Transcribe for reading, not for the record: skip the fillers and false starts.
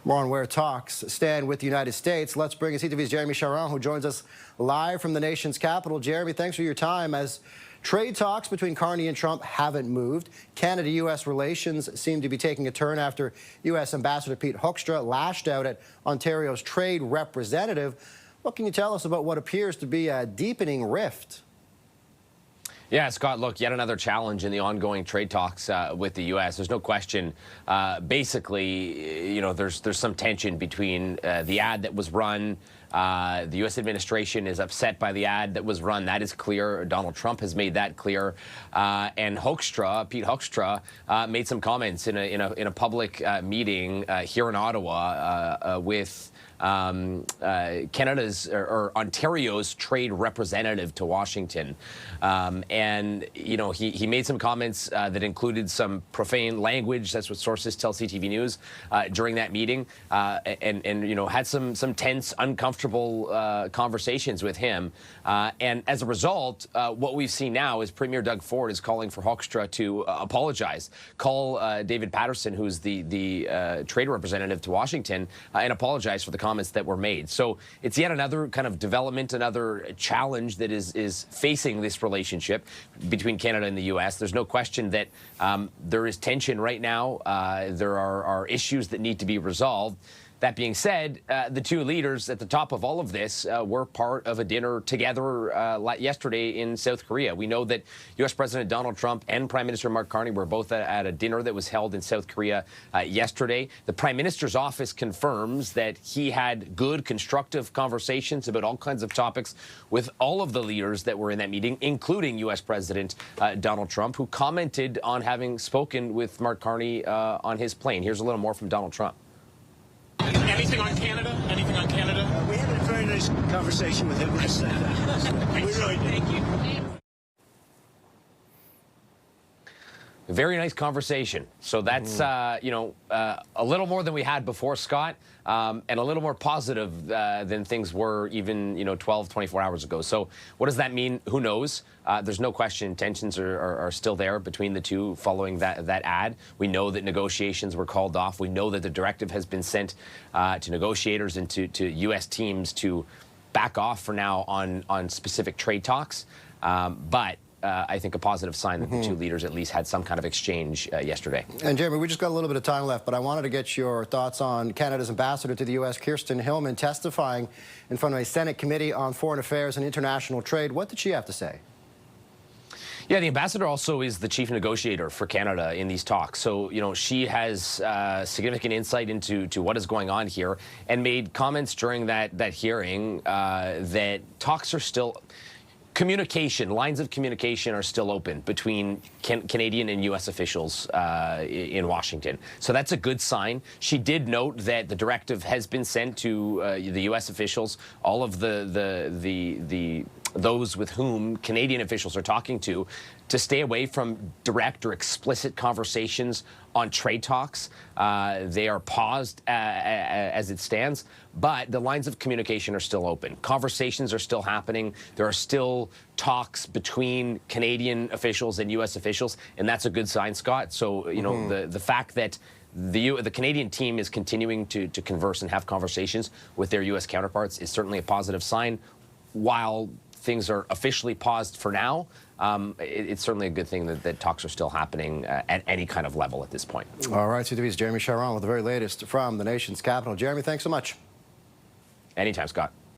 More on where talks stand with the United States. Let's bring in CTV's Jeremie Charron, who joins us live from the nation's capital. Jeremie, thanks for your time. As trade talks between Carney and Trump haven't moved, Canada-U.S. relations seem to be taking a turn after U.S. Ambassador Pete Hoekstra lashed out at Ontario's trade representative. What can you tell us about what appears to be a deepening rift? Yeah, Scott, look, yet another challenge in the ongoing trade talks with the U.S. There's no question. Basically, you know, there's some tension between the ad that was run. The U.S. administration is upset by the ad that was run. That is clear. Donald Trump has made that clear. And Hoekstra, Pete Hoekstra, made some comments in a public meeting here in Ottawa with Canada's or Ontario's trade representative to Washington. And, you know, he made some comments that included some profane language. That's what sources tell CTV News during that meeting. And you know, had some tense, uncomfortable conversations with him. And as a result, what we've seen now is Premier Doug Ford is calling for Hoekstra to apologize. Call David Patterson, who's the trade representative to Washington, and apologize for the comments that were made. So it's yet another kind of development, another challenge that is facing this relationship between Canada and the U.S. There's no question that there is tension right now. There are issues that need to be resolved. That being said, the two leaders at the top of all of this were part of a dinner together yesterday in South Korea. We know that U.S. President Donald Trump and Prime Minister Mark Carney were both at a dinner that was held in South Korea yesterday. The Prime Minister's office confirms that he had good, constructive conversations about all kinds of topics with all of the leaders that were in that meeting, including U.S. President Donald Trump, who commented on having spoken with Mark Carney on his plane. Here's a little more from Donald Trump. Anything on Canada? Anything on Canada? We had a very nice conversation with him last night. We really did. Thank you. A very nice conversation. So that's, you know, a little more than we had before, Scott, and a little more positive than things were even, you know, 12, 24 hours ago. So what does that mean? Who knows? There's no question tensions are still there between the two following that ad. We know that negotiations were called off. We know that the directive has been sent to negotiators and to U.S. teams to back off for now on specific trade talks. But I think a positive sign that the two leaders at least had some kind of exchange yesterday. And Jeremie, we just got a little bit of time left, but I wanted to get your thoughts on Canada's ambassador to the U.S., Kirsten Hillman, testifying in front of a Senate Committee on Foreign Affairs and International Trade. What did she have to say? Yeah, the ambassador also is the chief negotiator for Canada in these talks. So, you know, she has significant insight into what is going on here and made comments during that hearing that talks are still... lines of communication are still open between Canadian and U.S. officials in Washington. So that's a good sign. She did note that the directive has been sent to the U.S. officials, all of those with whom Canadian officials are talking to stay away from direct or explicit conversations on trade talks. They are paused as it stands, but the lines of communication are still open. Conversations are still happening. There are still talks between Canadian officials and U.S. officials, and that's a good sign, Scott. So, you know, the fact that the Canadian team is continuing to converse and have conversations with their U.S. counterparts is certainly a positive sign. While things are officially paused for now, it's certainly a good thing that talks are still happening at any kind of level at this point. All right, CTV's Jeremie Charron with the very latest from the nation's capital. Jeremie, thanks so much. Anytime, Scott.